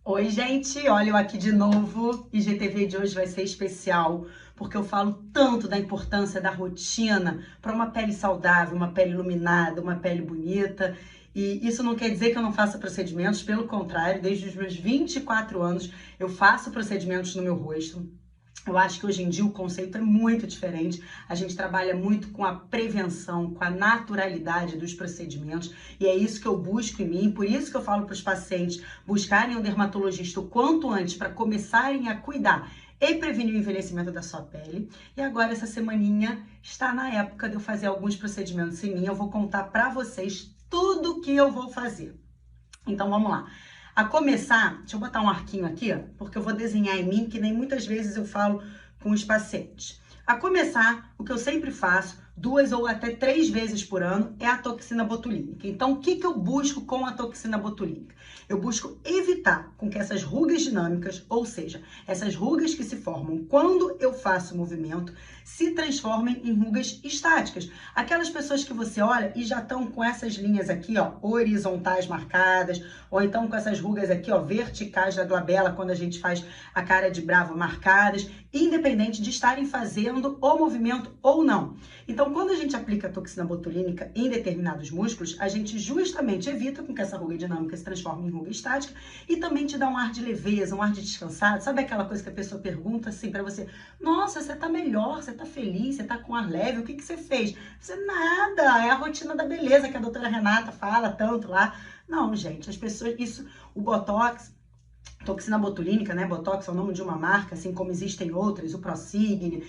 Oi, gente, olha eu aqui de novo. IGTV de hoje vai ser especial, porque eu falo tanto da importância da rotina para uma pele saudável, uma pele iluminada, uma pele bonita. E isso não quer dizer que eu não faça procedimentos, pelo contrário, desde os meus 24 anos eu faço procedimentos no meu rosto. Eu acho que hoje em dia o conceito é muito diferente. A gente trabalha muito com a prevenção, com a naturalidade dos procedimentos, e é isso que eu busco em mim. Por isso que eu falo para os pacientes buscarem um dermatologista o quanto antes para começarem a cuidar e prevenir o envelhecimento da sua pele. E agora essa semaninha está na época de eu fazer alguns procedimentos em mim. Eu vou contar para vocês tudo que eu vou fazer. Então vamos lá. A começar, deixa eu botar um arquinho aqui, ó, porque eu vou desenhar em mim, que nem muitas vezes eu falo com os pacientes. A começar, o que eu sempre faço, 2 ou até 3 vezes por ano, é a toxina botulínica. Então, o que eu busco com a toxina botulínica? Eu busco evitar com que essas rugas dinâmicas, ou seja, essas rugas que se formam quando eu faço o movimento, se transformem em rugas estáticas. Aquelas pessoas que você olha e já estão com essas linhas aqui, ó, horizontais marcadas, ou então com essas rugas aqui, ó, verticais da glabela, quando a gente faz a cara de bravo marcadas, independente de estarem fazendo o movimento ou não. Então, quando a gente aplica a toxina botulínica em determinados músculos, a gente justamente evita com que essa ruga dinâmica se transforme em ruga estática e também te dá um ar de leveza, um ar de descansado. Sabe aquela coisa que a pessoa pergunta assim pra você: nossa, você tá melhor, você tá feliz, você tá com ar leve, o que você fez? Você, nada, é a rotina da beleza que a doutora Renata fala tanto lá. Não, gente, as pessoas, o Botox, toxina botulínica, né? Botox é o nome de uma marca, assim como existem outras, o Prosigna,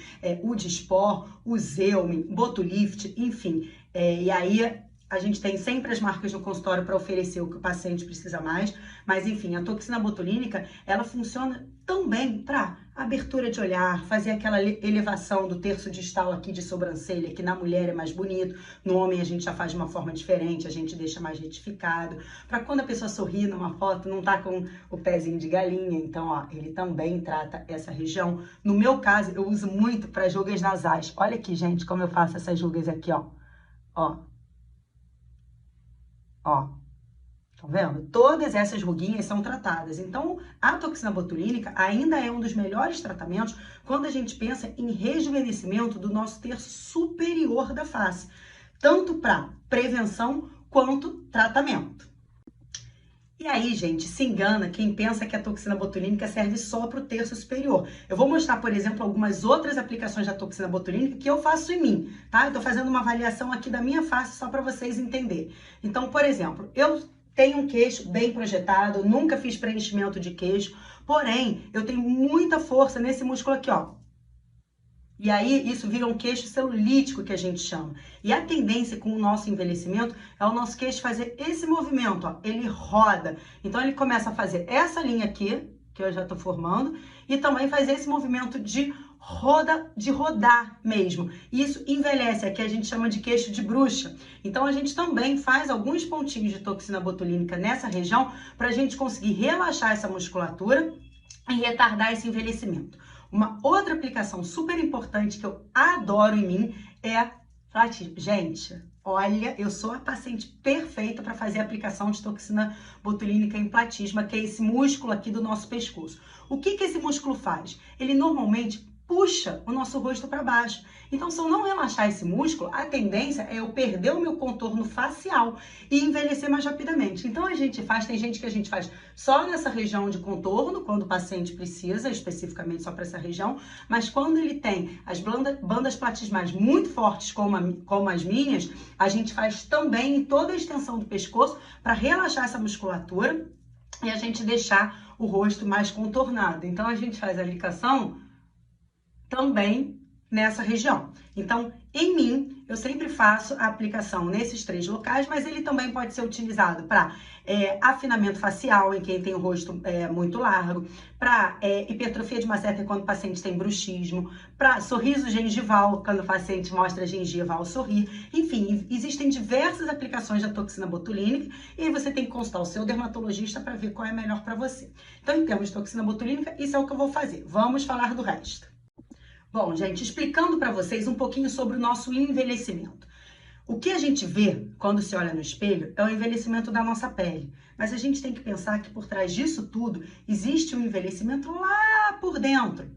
o Dysport, o Zeumin, Botulift, enfim. E aí a gente tem sempre as marcas no consultório para oferecer o que o paciente precisa mais, mas enfim, a toxina botulínica, ela funciona também para abertura de olhar, fazer aquela elevação do terço distal aqui de sobrancelha, que na mulher é mais bonito, no homem a gente já faz de uma forma diferente, a gente deixa mais retificado, para quando a pessoa sorri numa foto, não tá com o pezinho de galinha. Então, ó, ele também trata essa região. No meu caso, eu uso muito para as rugas nasais. Olha aqui, gente, como eu faço essas rugas aqui, ó. Ó, tá vendo? Todas essas ruguinhas são tratadas. Então, a toxina botulínica ainda é um dos melhores tratamentos quando a gente pensa em rejuvenescimento do nosso terço superior da face, tanto para prevenção quanto tratamento. E aí, gente, se engana quem pensa que a toxina botulínica serve só para o terço superior. Eu vou mostrar, por exemplo, algumas outras aplicações da toxina botulínica que eu faço em mim, tá? Eu tô fazendo uma avaliação aqui da minha face só para vocês entenderem. Então, por exemplo, eu tenho um queixo bem projetado, nunca fiz preenchimento de queixo, porém, eu tenho muita força nesse músculo aqui, ó. E aí, isso vira um queixo celulítico, que a gente chama. E a tendência com o nosso envelhecimento é o nosso queixo fazer esse movimento, ó. Ele roda. Então, ele começa a fazer essa linha aqui, que eu já tô formando, e também faz esse movimento de rodar mesmo. Isso envelhece, aqui a gente chama de queixo de bruxa. Então, a gente também faz alguns pontinhos de toxina botulínica nessa região para a gente conseguir relaxar essa musculatura e retardar esse envelhecimento. Uma outra aplicação super importante que eu adoro em mim é flatismo. Gente, olha, eu sou a paciente perfeita para fazer a aplicação de toxina botulínica em platisma, que é esse músculo aqui do nosso pescoço. O que esse músculo faz? Ele normalmente puxa o nosso rosto para baixo. Então, se eu não relaxar esse músculo, a tendência é eu perder o meu contorno facial e envelhecer mais rapidamente. Então, tem gente que a gente faz só nessa região de contorno, quando o paciente precisa, especificamente só para essa região, mas quando ele tem as bandas platismais muito fortes, como as minhas, a gente faz também em toda a extensão do pescoço para relaxar essa musculatura e a gente deixar o rosto mais contornado. Então, a gente faz a aplicação também nessa região. Então, em mim, eu sempre faço a aplicação nesses 3 locais, mas ele também pode ser utilizado para afinamento facial, em quem tem o rosto muito largo, para hipertrofia de masseter quando o paciente tem bruxismo, para sorriso gengival, quando o paciente mostra a gengiva ao sorrir. Enfim, existem diversas aplicações da toxina botulínica e aí você tem que consultar o seu dermatologista para ver qual é melhor para você. Então, em termos de toxina botulínica, isso é o que eu vou fazer. Vamos falar do resto. Bom, gente, explicando para vocês um pouquinho sobre o nosso envelhecimento. O que a gente vê quando se olha no espelho é o envelhecimento da nossa pele. Mas a gente tem que pensar que por trás disso tudo existe um envelhecimento lá por dentro.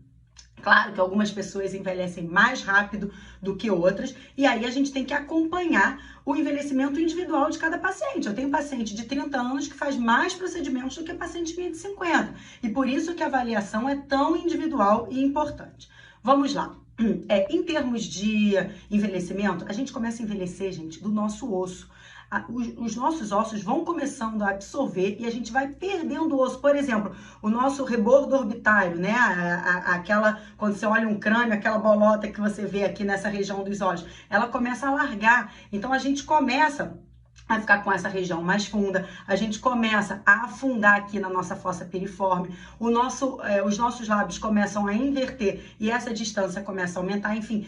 Claro que algumas pessoas envelhecem mais rápido do que outras, e aí a gente tem que acompanhar o envelhecimento individual de cada paciente. Eu tenho paciente de 30 anos que faz mais procedimentos do que paciente minha de 50, e por isso que a avaliação é tão individual e importante. Vamos lá. Em termos de envelhecimento, a gente começa a envelhecer, gente, do nosso osso. Os nossos ossos vão começando a absorver e a gente vai perdendo o osso. Por exemplo, o nosso rebordo orbitário, né? Aquela, quando você olha um crânio, aquela bolota que você vê aqui nessa região dos olhos, ela começa a largar. Então a gente começa a ficar com essa região mais funda, a gente começa a afundar aqui na nossa fossa piriforme, os nossos lábios começam a inverter e essa distância começa a aumentar, enfim.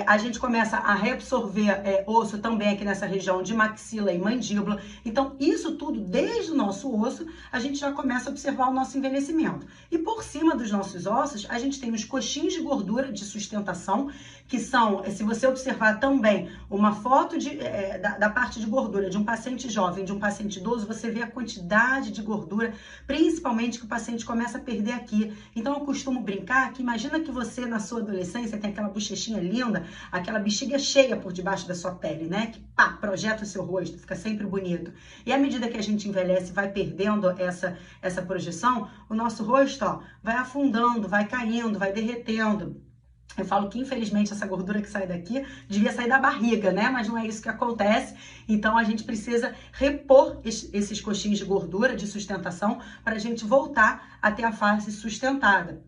A gente começa a reabsorver osso também aqui nessa região de maxila e mandíbula. Então, isso tudo, desde o nosso osso, a gente já começa a observar o nosso envelhecimento. E por cima dos nossos ossos, a gente tem os coxins de gordura de sustentação, que são, se você observar também uma foto da parte de gordura de um paciente jovem, de um paciente idoso, você vê a quantidade de gordura, principalmente que o paciente começa a perder aqui. Então, eu costumo brincar que imagina que você, na sua adolescência, tem aquela bochechinha linda, aquela bexiga cheia por debaixo da sua pele, né? Que pá, projeta o seu rosto, fica sempre bonito. E à medida que a gente envelhece, vai perdendo essa projeção, o nosso rosto, ó, vai afundando, vai caindo, vai derretendo. Eu falo que, infelizmente, essa gordura que sai daqui devia sair da barriga, né? Mas não é isso que acontece. Então, a gente precisa repor esses coxins de gordura de sustentação para a gente voltar a ter a face sustentada.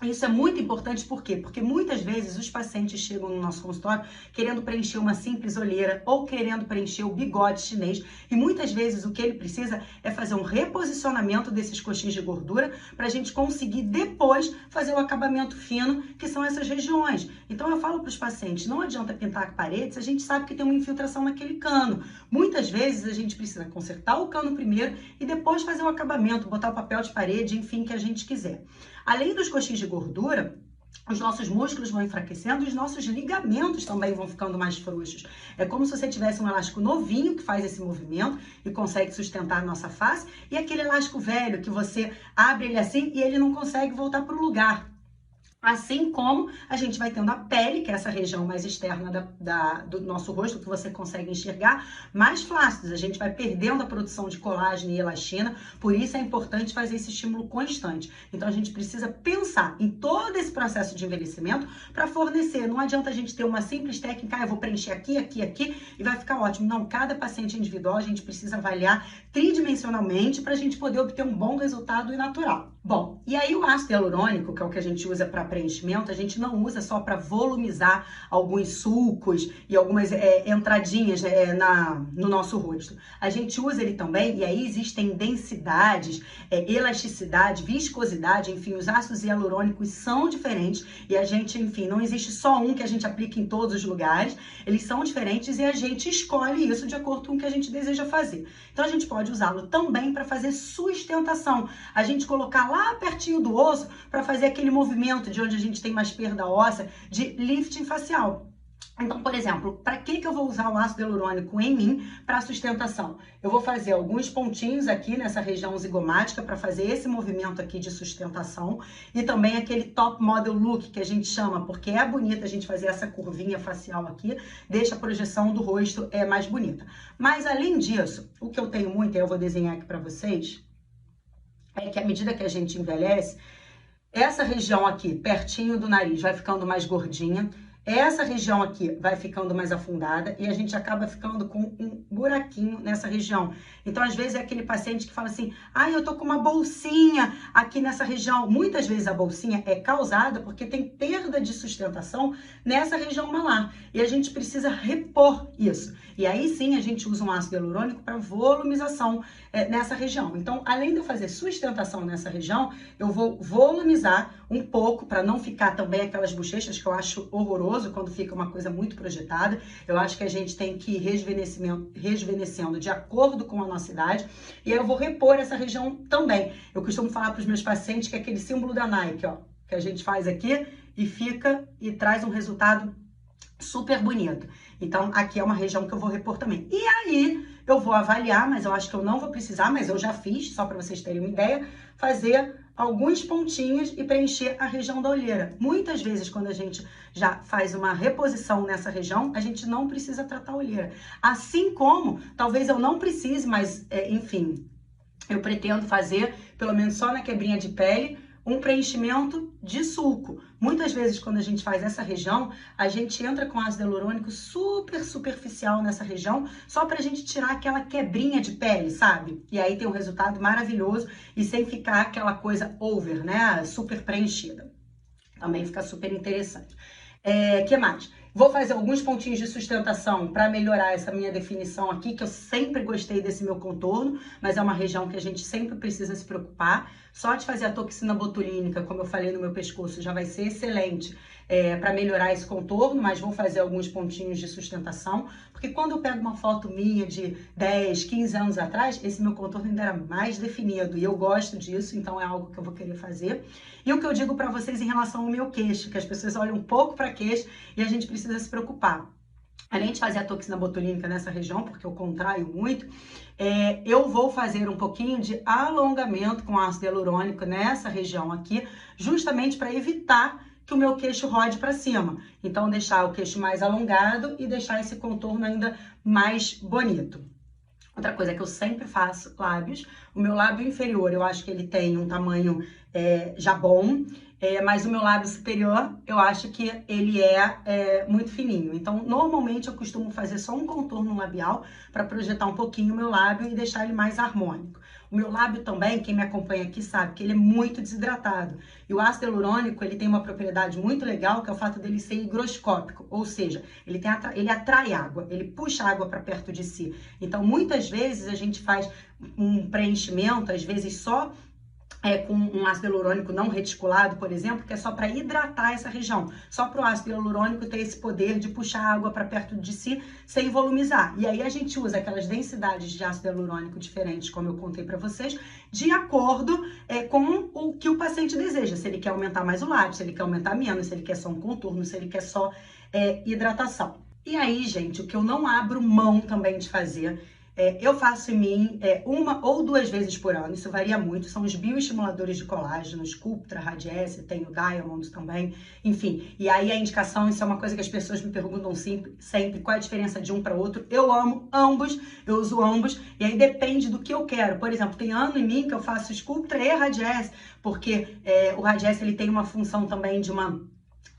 Isso é muito importante, por quê? Porque muitas vezes os pacientes chegam no nosso consultório querendo preencher uma simples olheira ou querendo preencher o bigode chinês e muitas vezes o que ele precisa é fazer um reposicionamento desses coxins de gordura para a gente conseguir depois fazer o acabamento fino, que são essas regiões. Então eu falo para os pacientes, não adianta pintar paredes, a gente sabe que tem uma infiltração naquele cano. Muitas vezes a gente precisa consertar o cano primeiro e depois fazer o acabamento, botar o papel de parede, enfim, que a gente quiser. Além dos coxins de gordura, os nossos músculos vão enfraquecendo e os nossos ligamentos também vão ficando mais frouxos. É como se você tivesse um elástico novinho que faz esse movimento e consegue sustentar a nossa face e aquele elástico velho que você abre ele assim e ele não consegue voltar para o lugar. Assim como a gente vai tendo a pele, que é essa região mais externa do nosso rosto, que você consegue enxergar, mais flácidos. A gente vai perdendo a produção de colágeno e elastina, por isso é importante fazer esse estímulo constante. Então a gente precisa pensar em todo esse processo de envelhecimento para fornecer. Não adianta a gente ter uma simples técnica, eu vou preencher aqui, aqui, aqui e vai ficar ótimo. Não, cada paciente individual a gente precisa avaliar tridimensionalmente para a gente poder obter um bom resultado e natural. Bom, e aí o ácido hialurônico, que é o que a gente usa para preenchimento, a gente não usa só para volumizar alguns sulcos e algumas entradinhas no nosso rosto. A gente usa ele também, e aí existem densidades, elasticidade, viscosidade, enfim, os ácidos hialurônicos são diferentes e a gente, enfim, não existe só um que a gente aplica em todos os lugares, eles são diferentes e a gente escolhe isso de acordo com o que a gente deseja fazer. Então a gente pode usá-lo também para fazer sustentação, a gente colocar lá pertinho do osso para fazer aquele movimento de onde a gente tem mais perda óssea, de lifting facial. Então, por exemplo, para que eu vou usar o ácido hialurônico em mim para sustentação? Eu vou fazer alguns pontinhos aqui nessa região zigomática para fazer esse movimento aqui de sustentação e também aquele top model look que a gente chama, porque é bonito a gente fazer essa curvinha facial aqui, deixa a projeção do rosto mais bonita. Mas além disso, o que eu tenho muito, e eu vou desenhar aqui para vocês, é que à medida que a gente envelhece, essa região aqui, pertinho do nariz, vai ficando mais gordinha. Essa região aqui vai ficando mais afundada e a gente acaba ficando com um buraquinho nessa região. Então, às vezes, é aquele paciente que fala assim, eu tô com uma bolsinha aqui nessa região. Muitas vezes a bolsinha é causada porque tem perda de sustentação nessa região malar. E a gente precisa repor isso. E aí sim a gente usa um ácido hialurônico para volumização nessa região. Então, além de eu fazer sustentação nessa região, eu vou volumizar um pouco para não ficar também aquelas bochechas que eu acho horroroso quando fica uma coisa muito projetada. Eu acho que a gente tem que ir rejuvenescendo de acordo com a nossa idade. E aí eu vou repor essa região também. Eu costumo falar para os meus pacientes que é aquele símbolo da Nike, ó, que a gente faz aqui e fica e traz um resultado super bonito. Então, aqui é uma região que eu vou repor também. E aí, eu vou avaliar, mas eu acho que eu não vou precisar, mas eu já fiz, só para vocês terem uma ideia, fazer alguns pontinhos e preencher a região da olheira. Muitas vezes, quando a gente já faz uma reposição nessa região, a gente não precisa tratar a olheira. Assim como, talvez eu não precise, mas, enfim, eu pretendo fazer, pelo menos só na quebrinha de pele, um preenchimento de sulco. Muitas vezes, quando a gente faz essa região, a gente entra com ácido hialurônico super superficial nessa região, só pra gente tirar aquela quebrinha de pele, sabe? E aí tem um resultado maravilhoso e sem ficar aquela coisa over, né? Super preenchida. Também fica super interessante. Que mais? Vou fazer alguns pontinhos de sustentação para melhorar essa minha definição aqui, que eu sempre gostei desse meu contorno, mas é uma região que a gente sempre precisa se preocupar. Só de fazer a toxina botulínica, como eu falei no meu pescoço, já vai ser excelente para melhorar esse contorno, mas vou fazer alguns pontinhos de sustentação, porque quando eu pego uma foto minha de 10, 15 anos atrás, esse meu contorno ainda era mais definido, e eu gosto disso, então é algo que eu vou querer fazer. E o que eu digo para vocês em relação ao meu queixo, que as pessoas olham um pouco para queixo e a gente precisa se preocupar. Além de fazer a toxina botulínica nessa região, porque eu contraio muito, eu vou fazer um pouquinho de alongamento com ácido hialurônico nessa região aqui, justamente para evitar que o meu queixo rode para cima. Então, deixar o queixo mais alongado e deixar esse contorno ainda mais bonito. Outra coisa que eu sempre faço, lábios. O meu lábio inferior, eu acho que ele tem um tamanho já bom, mas o meu lábio superior, eu acho que ele é muito fininho. Então, normalmente, eu costumo fazer só um contorno labial para projetar um pouquinho o meu lábio e deixar ele mais harmônico. O meu lábio também, quem me acompanha aqui sabe que ele é muito desidratado. E o ácido hialurônico, ele tem uma propriedade muito legal, que é o fato dele ser higroscópico. Ou seja, ele atrai água, ele puxa água para perto de si. Então, muitas vezes, a gente faz um preenchimento, às vezes só com um ácido hialurônico não reticulado, por exemplo, que é só para hidratar essa região. Só para o ácido hialurônico ter esse poder de puxar água para perto de si sem volumizar. E aí a gente usa aquelas densidades de ácido hialurônico diferentes, como eu contei para vocês, de acordo com o que o paciente deseja. Se ele quer aumentar mais o lábio, se ele quer aumentar menos, se ele quer só um contorno, se ele quer só hidratação. E aí, gente, o que eu não abro mão também de fazer, eu faço em mim uma ou duas vezes por ano, isso varia muito, são os bioestimuladores de colágeno, Sculptra, Radiesse, tem o Diamond também, enfim. E aí a indicação, isso é uma coisa que as pessoas me perguntam sempre, qual é a diferença de um para outro. Eu amo ambos, eu uso ambos, e aí depende do que eu quero. Por exemplo, tem ano em mim que eu faço Sculptra e Radiesse, porque o Radiesse ele tem uma função também de uma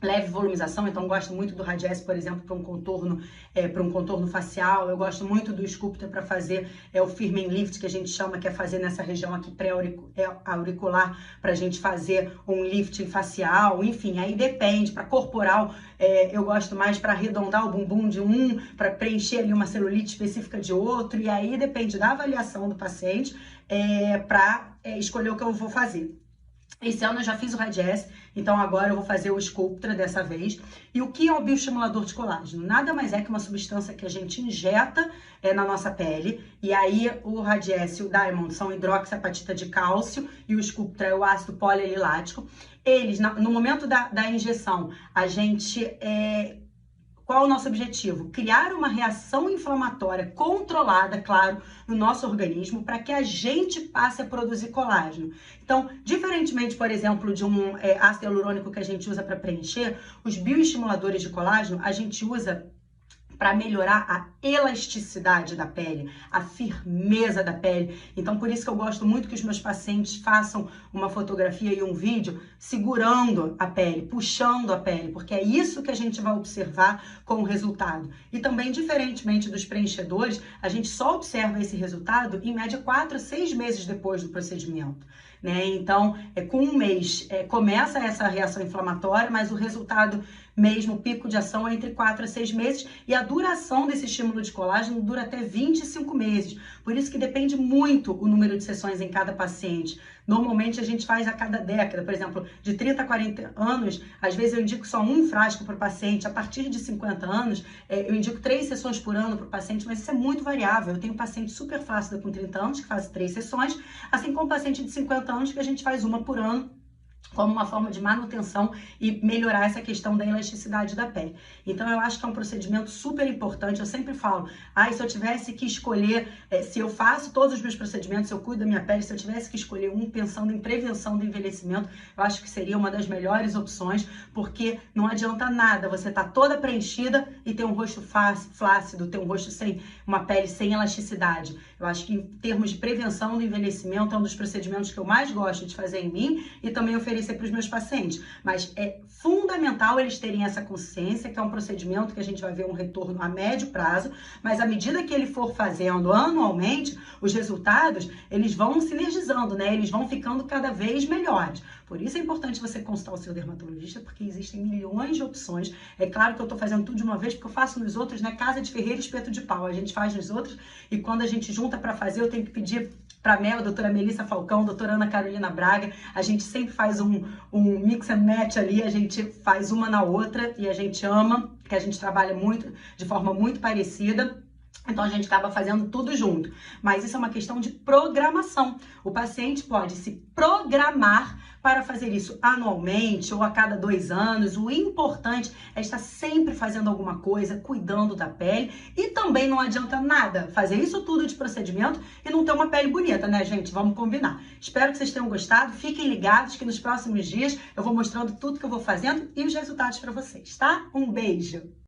leve volumização, então eu gosto muito do Radiesse, por exemplo, para um contorno facial. Eu gosto muito do Sculptra para fazer o Firming Lift, que a gente chama, que é fazer nessa região aqui pré-auricular, para a gente fazer um lifting facial. Enfim, aí depende. Para corporal, eu gosto mais para arredondar o bumbum de um, para preencher ali uma celulite específica de outro, e aí depende da avaliação do paciente para escolher o que eu vou fazer. Esse ano eu já fiz o Radiesse, então agora eu vou fazer o Sculptra dessa vez. E o que é o bioestimulador de colágeno? Nada mais é que uma substância que a gente injeta na nossa pele. E aí o Radiesse e o Diamond são hidroxiapatita de cálcio e o Sculptra é o ácido polialilático. Eles, no momento da injeção, a gente... Qual é o nosso objetivo? Criar uma reação inflamatória controlada, claro, no nosso organismo, para que a gente passe a produzir colágeno. Então, diferentemente, por exemplo, de um ácido hialurônico que a gente usa para preencher, os bioestimuladores de colágeno a gente usa para melhorar a elasticidade da pele, a firmeza da pele. Então, por isso que eu gosto muito que os meus pacientes façam uma fotografia e um vídeo segurando a pele, puxando a pele, porque é isso que a gente vai observar com o resultado. E também, diferentemente dos preenchedores, a gente só observa esse resultado em média 4 a 6 meses depois do procedimento. Então, com um mês começa essa reação inflamatória, mas o resultado mesmo, o pico de ação é entre 4 a 6 meses e a duração desse estímulo de colágeno dura até 25 meses. Por isso que depende muito o número de sessões em cada paciente. Normalmente a gente faz a cada década, por exemplo, de 30 a 40 anos, às vezes eu indico só um frasco para o paciente. A partir de 50 anos, eu indico 3 sessões por ano para o paciente, mas isso é muito variável. Eu tenho paciente super fácil com 30 anos que faz 3 sessões, assim como paciente de 50 anos que a gente faz uma por ano. como uma forma de manutenção e melhorar essa questão da elasticidade da pele. Então, eu acho que é um procedimento super importante. Eu sempre falo, se eu tivesse que escolher, se eu faço todos os meus procedimentos, se eu cuido da minha pele, se eu tivesse que escolher um pensando em prevenção do envelhecimento, eu acho que seria uma das melhores opções, porque não adianta nada você estar toda preenchida e ter um rosto flácido, ter um rosto sem uma pele sem elasticidade. Eu acho que em termos de prevenção do envelhecimento, é um dos procedimentos que eu mais gosto de fazer em mim e também oferecer para os meus pacientes, mas é fundamental eles terem essa consciência que é um procedimento que a gente vai ver um retorno a médio prazo, mas à medida que ele for fazendo anualmente, os resultados, eles vão sinergizando, né? Eles vão ficando cada vez melhores. Por isso é importante você consultar o seu dermatologista, porque existem milhões de opções. É claro que eu tô fazendo tudo de uma vez, porque eu faço nos outros, né? Casa de ferreiro, espeto de pau. A gente faz nos outros e quando a gente junta para fazer, eu tenho que pedir para a doutora Melissa Falcão, doutora Ana Carolina Braga, a gente sempre faz um mix and match ali, a gente faz uma na outra e a gente ama, que a gente trabalha muito, de forma muito parecida. Então, a gente acaba fazendo tudo junto. Mas isso é uma questão de programação. O paciente pode se programar para fazer isso anualmente ou a cada 2 anos. O importante é estar sempre fazendo alguma coisa, cuidando da pele. E também não adianta nada fazer isso tudo de procedimento e não ter uma pele bonita, né, gente? Vamos combinar. Espero que vocês tenham gostado. Fiquem ligados que nos próximos dias eu vou mostrando tudo que eu vou fazendo e os resultados para vocês, tá? Um beijo!